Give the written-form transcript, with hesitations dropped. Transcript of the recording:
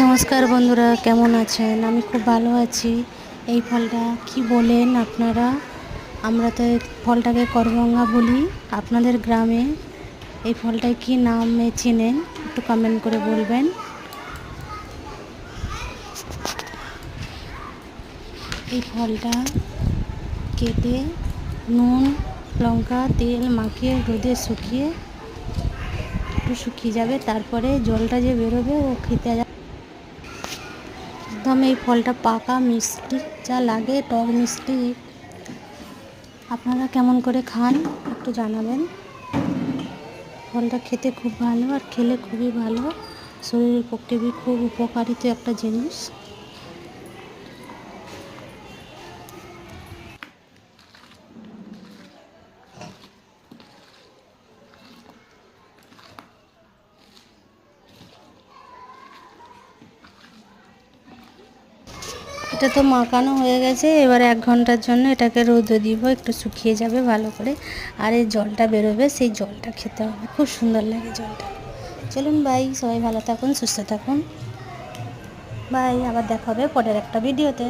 নমস্কার বন্ধুরা, কেমন আছেন? আমি খুব ভালো আছি। এই ফলটা কি বলেন আপনারা? আমরা তো এই ফলটাকে করবঙ্গা বলি। আপনাদের গ্রামে এই ফলটায় কি নামে চেনেন একটু কমেন্ট করে বলবেন। এই ফলটা কেটে নুন, লঙ্কা, তেল মাখিয়ে রোদে শুকিয়ে একটু শুকিয়ে যাবে, তারপরে জলটা যে বেরোবে ও খেতে একদম এই ফলটা পাকা মিষ্টি, যা লাগে টক মিষ্টি। আপনারা কেমন করে খান একটু জানাবেন। ফলটা খেতে খুব ভালো, আর খেলে খুবই ভালো, শরীরের পক্ষে খুব উপকারিত একটা জিনিস। এটা তো মাখানো হয়ে গেছে, এবার 1 ঘন্টার জন্য এটাকে রোদে দিব, একটু শুকিয়ে যাবে ভালো করে, আর এই জলটা বেরোবে, সেই জলটা খেতে হবে, খুব সুন্দর লাগে জলটা। চলুন বাই, সবাই ভালো থাকুন, সুস্থ থাকুন, বাই, আবার দেখা হবে পরের একটা ভিডিওতে।